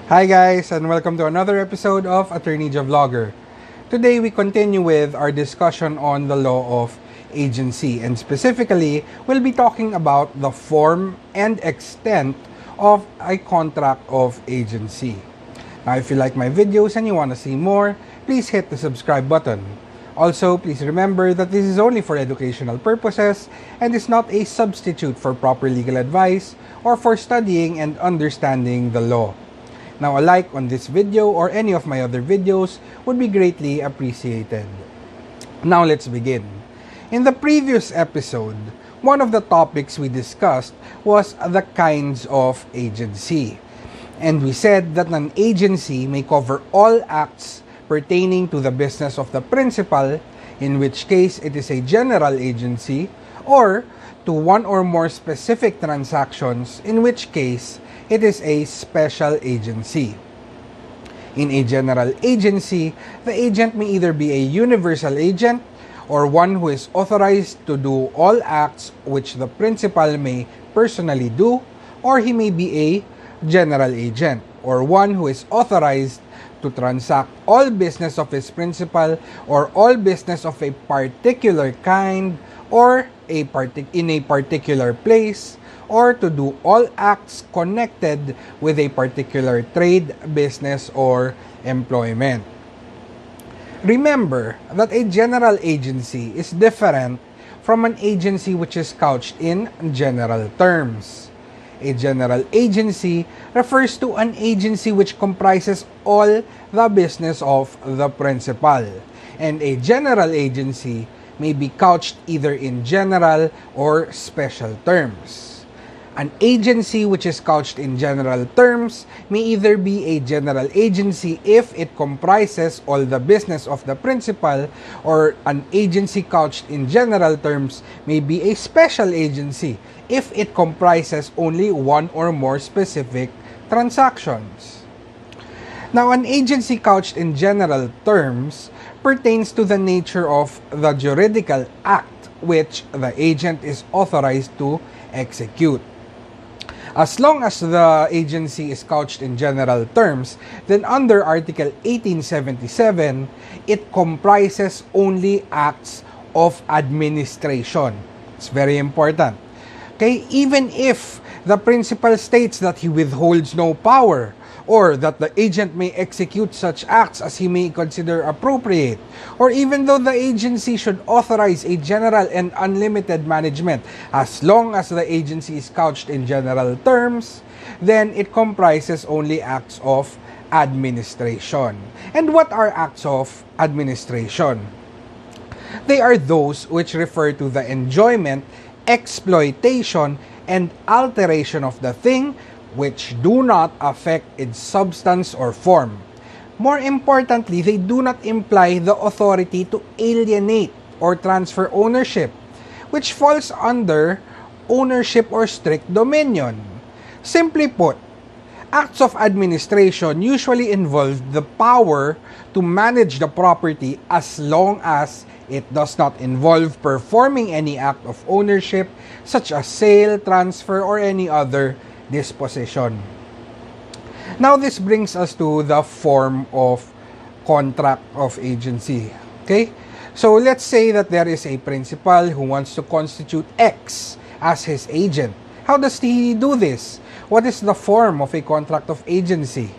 Hi guys, and welcome to another episode of Attorney Vlogger. Today we continue with our discussion on the law of agency, and specifically we'll be talking about the form and extent of a contract of agency. Now if you like my videos and you want to see more, please hit the subscribe button. Also, please remember that this is only for educational purposes and is not a substitute for proper legal advice or for studying and understanding the law. Now, a like on this video or any of my other videos would be greatly appreciated. Now, let's begin. In the previous episode, one of the topics we discussed was the kinds of agency. And we said that an agency may cover all acts pertaining to the business of the principal, in which case it is a general agency, or to one or more specific transactions, in which case it is a special agency. In a general agency, the agent may either be a universal agent or one who is authorized to do all acts which the principal may personally do, or he may be a general agent or one who is authorized to transact all business of his principal or all business of a particular kind or in a particular place, or to do all acts connected with a particular trade, business, or employment. Remember that a general agency is different from an agency which is couched in general terms. A general agency refers to an agency which comprises all the business of the principal, and a general agency may be couched either in general or special terms. An agency which is couched in general terms may either be a general agency if it comprises all the business of the principal, or an agency couched in general terms may be a special agency if it comprises only one or more specific transactions. Now, an agency couched in general terms pertains to the nature of the juridical act which the agent is authorized to execute. As long as the agency is couched in general terms, then under Article 1877, it comprises only acts of administration. It's very important. Okay, even if the principal states that he withholds no power, or that the agent may execute such acts as he may consider appropriate, or even though the agency should authorize a general and unlimited management, as long as the agency is couched in general terms, then it comprises only acts of administration. And what are acts of administration? They are those which refer to the enjoyment, exploitation, and alteration of the thing which do not affect its substance or form. More importantly, they do not imply the authority to alienate or transfer ownership, which falls under ownership or strict dominion. Simply put, acts of administration usually involve the power to manage the property as long as it does not involve performing any act of ownership such as sale, transfer, or any other disposition. Now, this brings us to the form of contract of agency. Okay? So, let's say that there is a principal who wants to constitute X as his agent. How does he do this? What is the form of a contract of agency?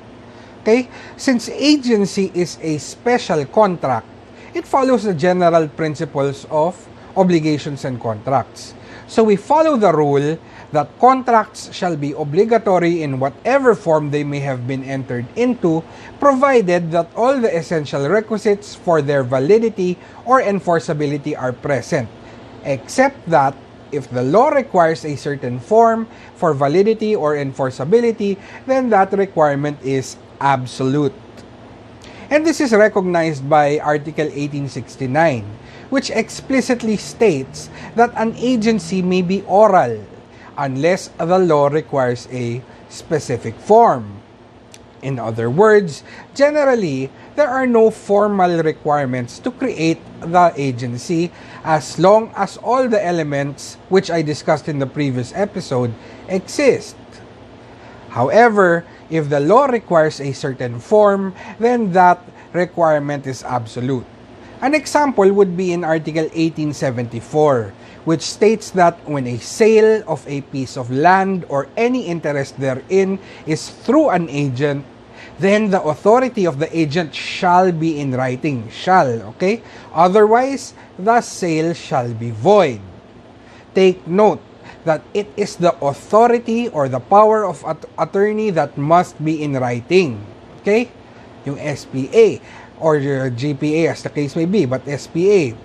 Okay? Since agency is a special contract, it follows the general principles of obligations and contracts. So, we follow the rule that contracts shall be obligatory in whatever form they may have been entered into, provided that all the essential requisites for their validity or enforceability are present, except that if the law requires a certain form for validity or enforceability, then that requirement is absolute. And this is recognized by Article 1869, which explicitly states that an agency may be oral unless the law requires a specific form. In other words, generally, there are no formal requirements to create the agency as long as all the elements which I discussed in the previous episode exist. However, If the law requires a certain form, then that requirement is absolute. An example would be in Article 1874, which states that when a sale of a piece of land or any interest therein is through an agent, then the authority of the agent shall be in writing. Shall, okay? Otherwise, the sale shall be void. Take note that it is the authority or the power of attorney that must be in writing. Okay? Yung SPA or GPA as the case may be, but SPA.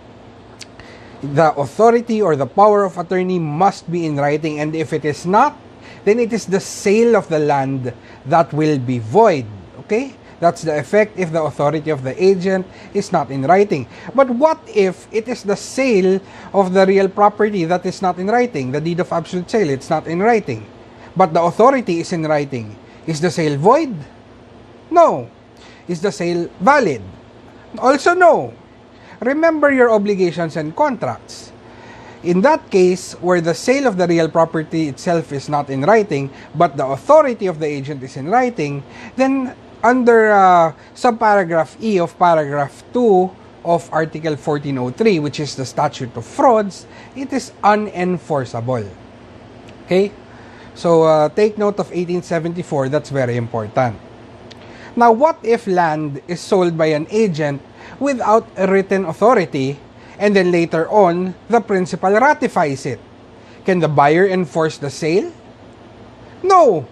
The authority or the power of attorney must be in writing, and if it is not, then it is the sale of the land that will be void. Okay? That's the effect if the authority of the agent is not in writing. But what if it is the sale of the real property that is not in writing? The deed of absolute sale, it's not in writing. But the authority is in writing. Is the sale void? No. Is the sale valid? Also no. Remember your obligations and contracts. In that case, where the sale of the real property itself is not in writing, but the authority of the agent is in writing, then under subparagraph E of paragraph 2 of Article 1403, which is the statute of frauds, it is unenforceable. Okay? So, take note of 1874. That's very important. Now, what if land is sold by an agent without a written authority, and then later on, the principal ratifies it? Can the buyer enforce the sale? No,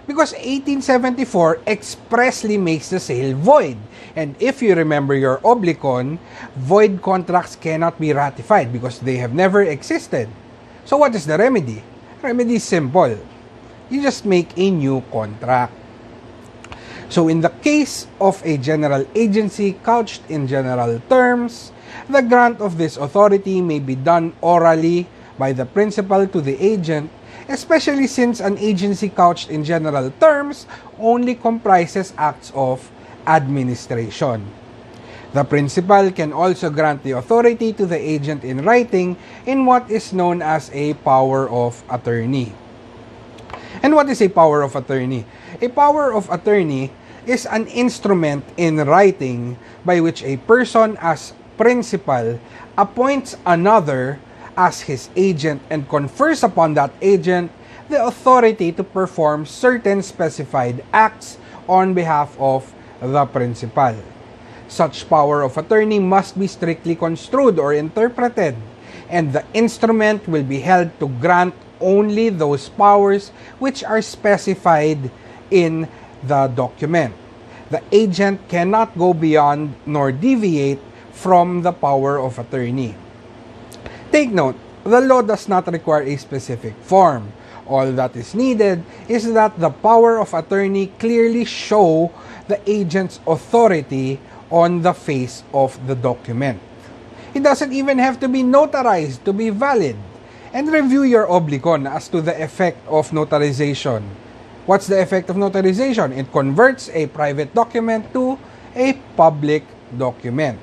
because 1874 expressly makes the sale void. And if you remember your oblicon, void contracts cannot be ratified because they have never existed. So what is the remedy? Remedy is simple. You just make a new contract. So in the case of a general agency couched in general terms, the grant of this authority may be done orally by the principal to the agent, especially since an agency couched in general terms only comprises acts of administration. The principal can also grant the authority to the agent in writing in what is known as a power of attorney. And what is a power of attorney? A power of attorney is an instrument in writing by which a person as principal appoints another as his agent and confers upon that agent the authority to perform certain specified acts on behalf of the principal. Such power of attorney must be strictly construed or interpreted, and the instrument will be held to grant only those powers which are specified in the document. The agent cannot go beyond nor deviate from the power of attorney. Take note, the law does not require a specific form. All that is needed is that the power of attorney clearly show the agent's authority on the face of the document. It doesn't even have to be notarized to be valid. And review your oblicon as to the effect of notarization. What's the effect of notarization? It converts a private document to a public document.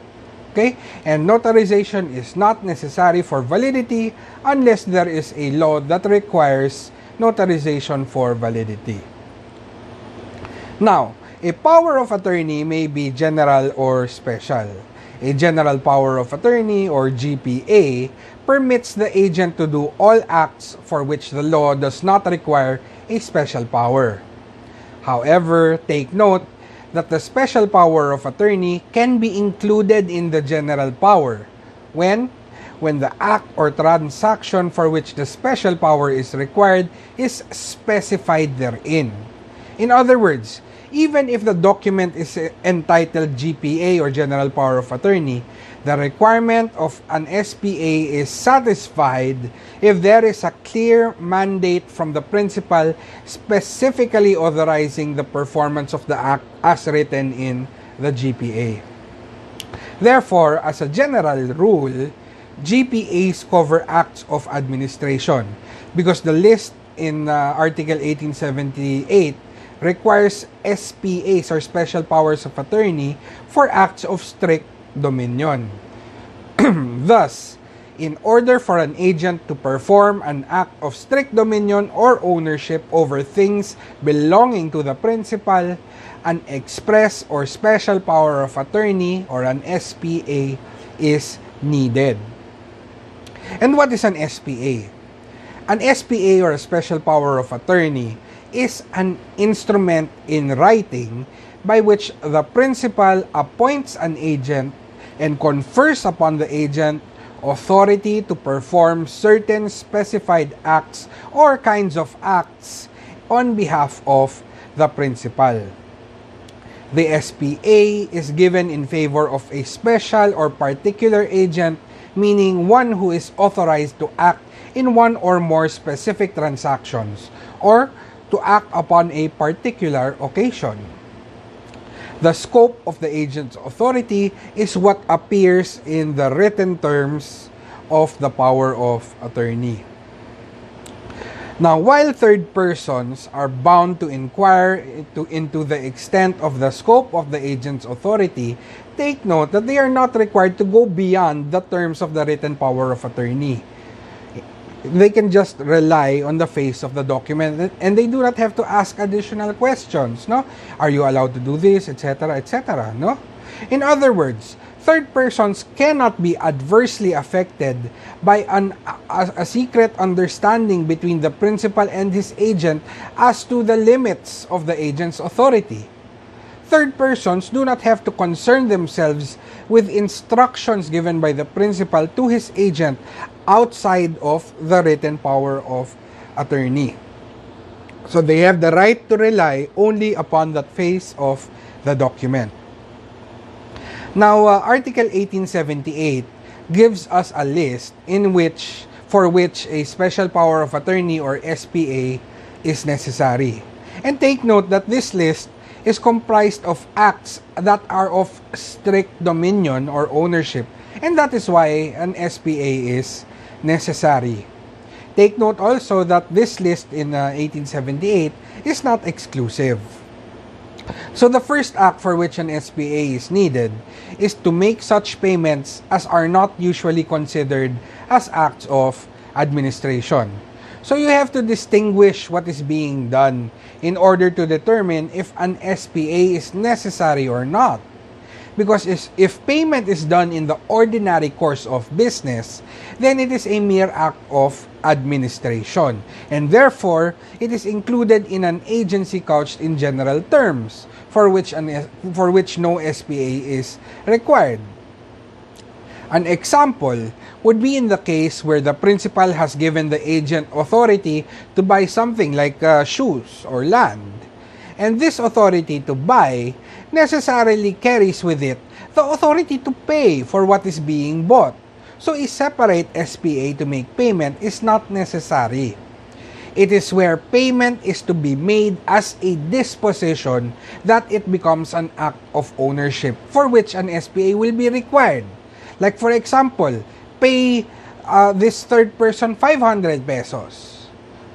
Okay? And notarization is not necessary for validity unless there is a law that requires notarization for validity. Now, a power of attorney may be general or special. A general power of attorney or GPA permits the agent to do all acts for which the law does not require a special power. However, take note that the special power of attorney can be included in the general power when the act or transaction for which the special power is required is specified therein. In other words, even if the document is entitled GPA or General Power of Attorney, the requirement of an SPA is satisfied if there is a clear mandate from the principal specifically authorizing the performance of the act as written in the GPA. Therefore, as a general rule, GPAs cover acts of administration because the list in Article 1878 requires SPAs or special powers of attorney for acts of strict dominion. Thus, in order for an agent to perform an act of strict dominion or ownership over things belonging to the principal, an express or special power of attorney or an SPA is needed. And what is an SPA? An SPA or a special power of attorney is an instrument in writing by which the principal appoints an agent and confers upon the agent authority to perform certain specified acts or kinds of acts on behalf of the principal. The SPA is given in favor of a special or particular agent, meaning one who is authorized to act in one or more specific transactions or to act upon a particular occasion. The scope of the agent's authority is what appears in the written terms of the power of attorney. Now, while third persons are bound to inquire into the extent of the scope of the agent's authority, take note that they are not required to go beyond the terms of the written power of attorney. They can just rely on the face of the document and they do not have to ask additional questions, no? Are you allowed to do this, etc., etc., no? In other words, third persons cannot be adversely affected by a secret understanding between the principal and his agent as to the limits of the agent's authority. Third persons do not have to concern themselves with instructions given by the principal to his agent outside of the written power of attorney. So they have the right to rely only upon the face of the document. Now, Article 1878 gives us a list for which a special power of attorney or SPA is necessary. And take note that this list is comprised of acts that are of strict dominion or ownership, and that is why an SPA is necessary. Take note also that this list in 1878 is not exclusive. So the first act for which an SPA is needed is to make such payments as are not usually considered as acts of administration. So you have to distinguish what is being done in order to determine if an SPA is necessary or not. Because if payment is done in the ordinary course of business, then it is a mere act of administration. And therefore, it is included in an agency couched in general terms, for which no SPA is required. An example would be in the case where the principal has given the agent authority to buy something like shoes or land. And this authority to buy necessarily carries with it the authority to pay for what is being bought. So a separate SPA to make payment is not necessary. It is where payment is to be made as a disposition that it becomes an act of ownership for which an SPA will be required. Like for example, pay this third person 500 pesos.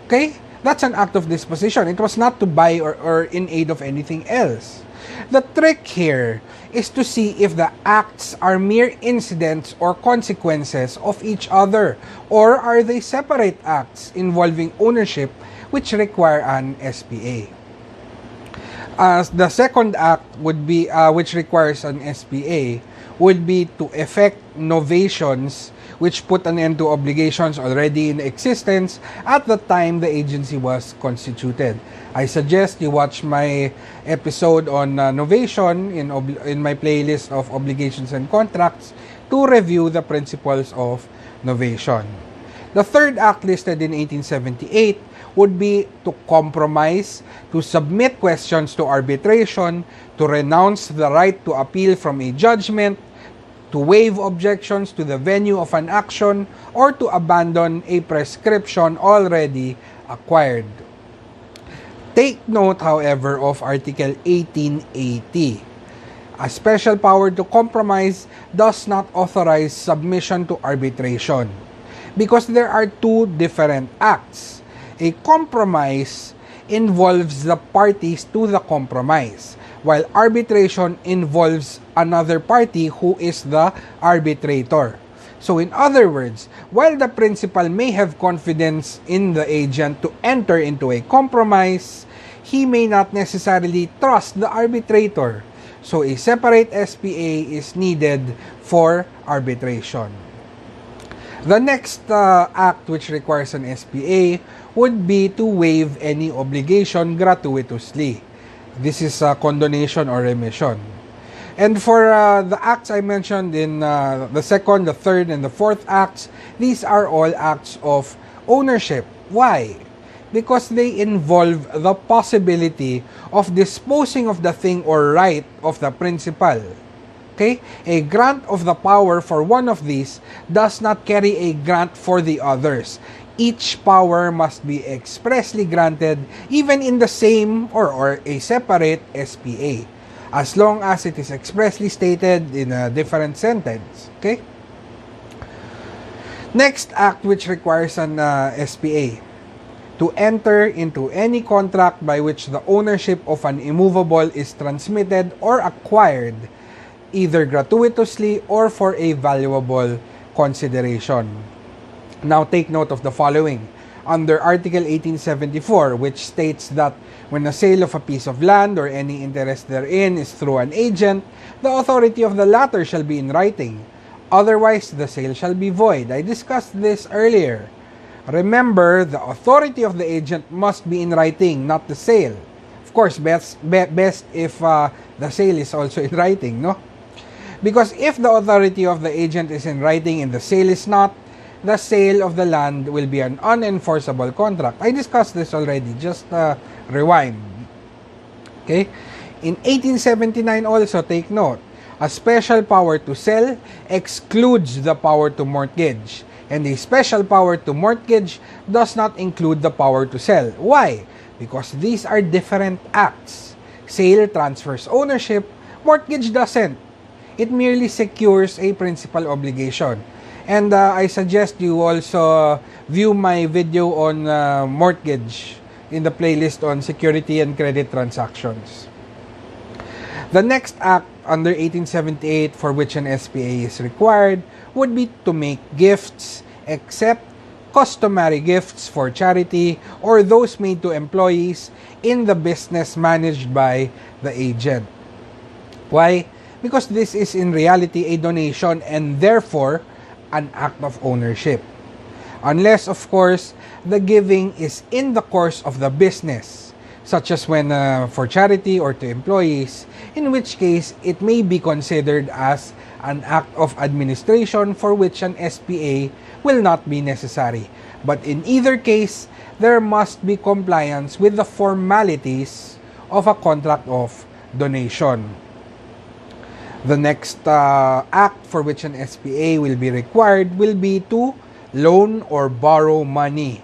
Okay? That's an act of disposition. It was not to buy or in aid of anything else. The trick here is to see if the acts are mere incidents or consequences of each other, or are they separate acts involving ownership which require an SPA. The second act would be which requires an SPA would be to effect novations which put an end to obligations already in existence at the time the agency was constituted. I suggest you watch my episode on novation in my playlist of obligations and contracts to review the principles of novation. The third act listed in 1878 would be to compromise, to submit questions to arbitration, to renounce the right to appeal from a judgment, to waive objections to the venue of an action, or to abandon a prescription already acquired. Take note, however, of Article 1880. A special power to compromise does not authorize submission to arbitration because there are two different acts. A compromise involves the parties to the compromise, while arbitration involves another party who is the arbitrator. So in other words, while the principal may have confidence in the agent to enter into a compromise, he may not necessarily trust the arbitrator. So a separate SPA is needed for arbitration. The next act which requires an SPA would be to waive any obligation gratuitously. This is condonation or remission. And for the acts I mentioned in the second, the third, and the fourth acts, these are all acts of ownership. Why? Because they involve the possibility of disposing of the thing or right of the principal. Okay? A grant of the power for one of these does not carry a grant for the others. Each power must be expressly granted even in the same or a separate SPA, as long as it is expressly stated in a different sentence. Okay? Next act which requires an SPA: to enter into any contract by which the ownership of an immovable is transmitted or acquired, either gratuitously or for a valuable consideration. Now take note of the following. Under Article 1874, which states that when a sale of a piece of land or any interest therein is through an agent, the authority of the latter shall be in writing. Otherwise, the sale shall be void. I discussed this earlier. Remember, the authority of the agent must be in writing, not the sale. Of course, best if the sale is also in writing, no? Because if the authority of the agent is in writing and the sale is not, the sale of the land will be an unenforceable contract. I discussed this already. Just rewind. Okay? In 1879 also, take note, a special power to sell excludes the power to mortgage. And a special power to mortgage does not include the power to sell. Why? Because these are different acts. Sale transfers ownership, mortgage doesn't. It merely secures a principal obligation. And I suggest you also view my video on mortgage in the playlist on security and credit transactions. The next act under 1878 for which an SPA is required would be to make gifts, except customary gifts for charity or those made to employees in the business managed by the agent. Why? Because this is in reality a donation and therefore an act of ownership. Unless, of course, the giving is in the course of the business, such as when for charity or to employees, in which case it may be considered as an act of administration for which an SPA will not be necessary. But in either case, there must be compliance with the formalities of a contract of donation. The next act for which an SPA will be required will be to loan or borrow money,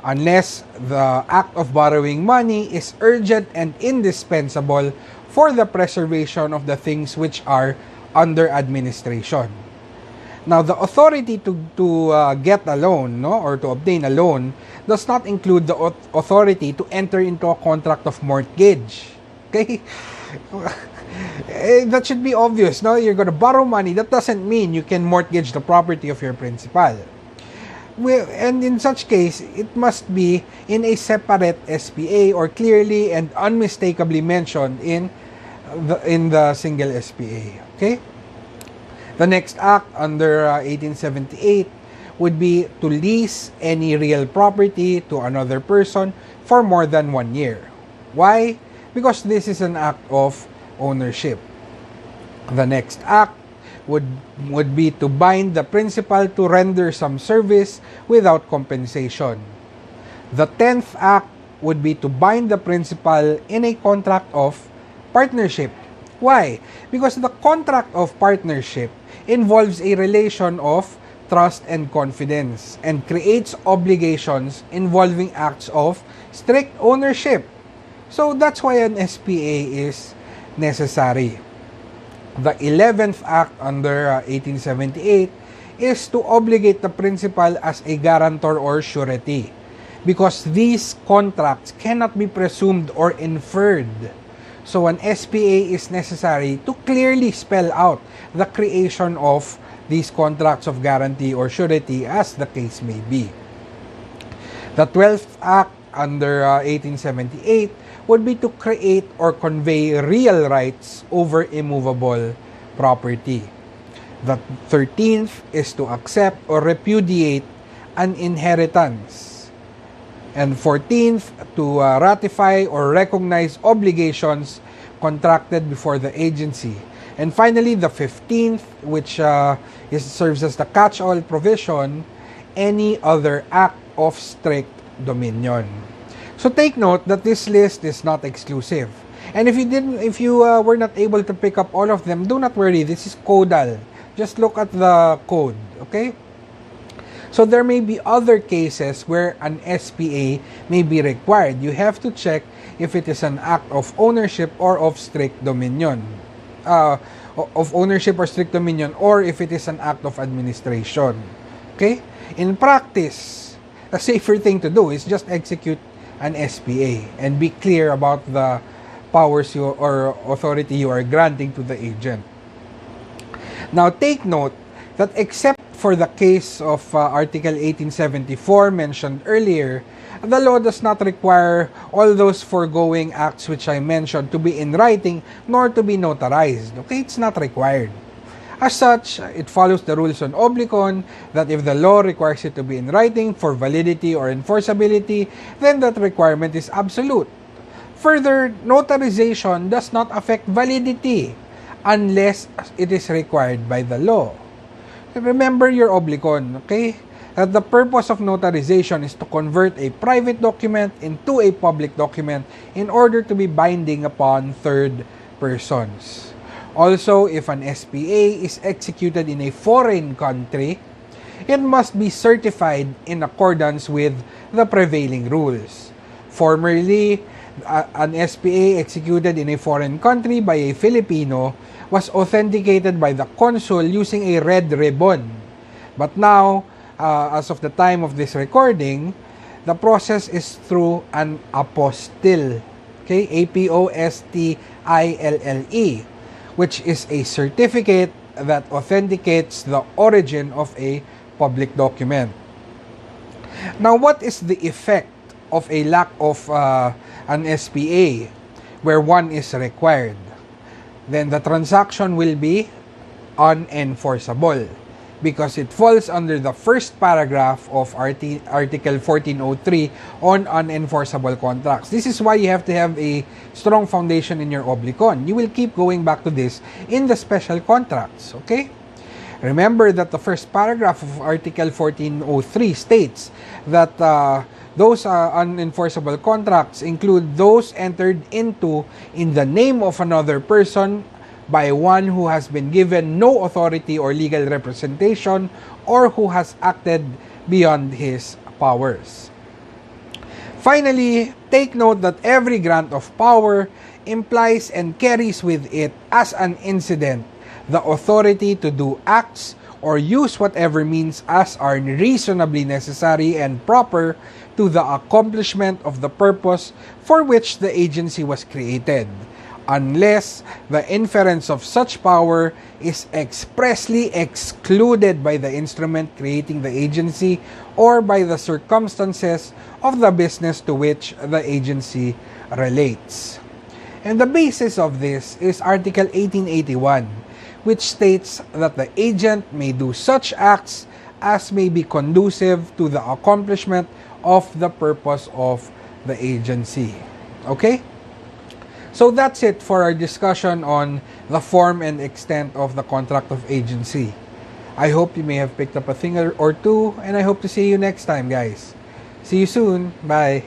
unless the act of borrowing money is urgent and indispensable for the preservation of the things which are under administration. Now, the authority to get a loan, no, or to obtain a loan does not include the authority to enter into a contract of mortgage. Okay? That should be obvious, no? You're going to borrow money. That doesn't mean you can mortgage the property of your principal. And in such case, it must be in a separate SPA or clearly and unmistakably mentioned in the single SPA. Okay? The next act under 1878 would be to lease any real property to another person for more than 1 year. Why? Because this is an act of ownership. The next act would be to bind the principal to render some service without compensation. The 10th act would be to bind the principal in a contract of partnership. Why? Because the contract of partnership involves a relation of trust and confidence and creates obligations involving acts of strict ownership. So that's why an SPA is necessary. The 11th act under 1878 is to obligate the principal as a guarantor or surety, because these contracts cannot be presumed or inferred. So an SPA is necessary to clearly spell out the creation of these contracts of guarantee or surety as the case may be. The 12th Act under 1878 would be to create or convey real rights over immovable property. The 13th is to accept or repudiate an inheritance. And 14th, to ratify or recognize obligations contracted before the agency. And finally, the 15th, which serves as the catch-all provision, any other act of strict dominion. So take note that this list is not exclusive. And if you were not able to pick up all of them, do not worry. This is codal. Just look at the code, okay? So there may be other cases where an SPA may be required. You have to check if it is an act of ownership or of strict dominion. Of ownership or strict dominion, or if it is an act of administration. Okay? In practice, a safer thing to do is just execute an SPA and be clear about the powers or authority you are granting to the agent. Now, take note that except for the case of Article 1874 mentioned earlier, the law does not require all those foregoing acts which I mentioned to be in writing nor to be notarized. Okay, it's not required. As such, it follows the rules on oblicon that if the law requires it to be in writing for validity or enforceability, then that requirement is absolute. Further, notarization does not affect validity unless it is required by the law. Remember your oblicon, okay? That the purpose of notarization is to convert a private document into a public document in order to be binding upon third persons. Also, if an SPA is executed in a foreign country, it must be certified in accordance with the prevailing rules. Formerly, an SPA executed in a foreign country by a Filipino was authenticated by the consul using a red ribbon. But now, as of the time of this recording, the process is through an apostille, okay, APOSTILLE, which is a certificate that authenticates the origin of a public document. Now, what is the effect of a lack of an SPA where one is required? Then the transaction will be unenforceable because it falls under the first paragraph of Article 1403 on unenforceable contracts. This is why you have to have a strong foundation in your oblicon. You will keep going back to this in the special contracts, okay? Remember that the first paragraph of Article 1403 states that those unenforceable contracts include those entered into in the name of another person by one who has been given no authority or legal representation or who has acted beyond his powers. Finally, take note that every grant of power implies and carries with it as an incident the authority to do acts or use whatever means as are reasonably necessary and proper to the accomplishment of the purpose for which the agency was created, unless the inference of such power is expressly excluded by the instrument creating the agency or by the circumstances of the business to which the agency relates. And the basis of this is Article 1881, which states that the agent may do such acts as may be conducive to the accomplishment of the purpose of the agency. Okay? So that's it for our discussion on the form and extent of the contract of agency. I hope you may have picked up a thing or two, and I hope to see you next time, guys. See you soon. Bye.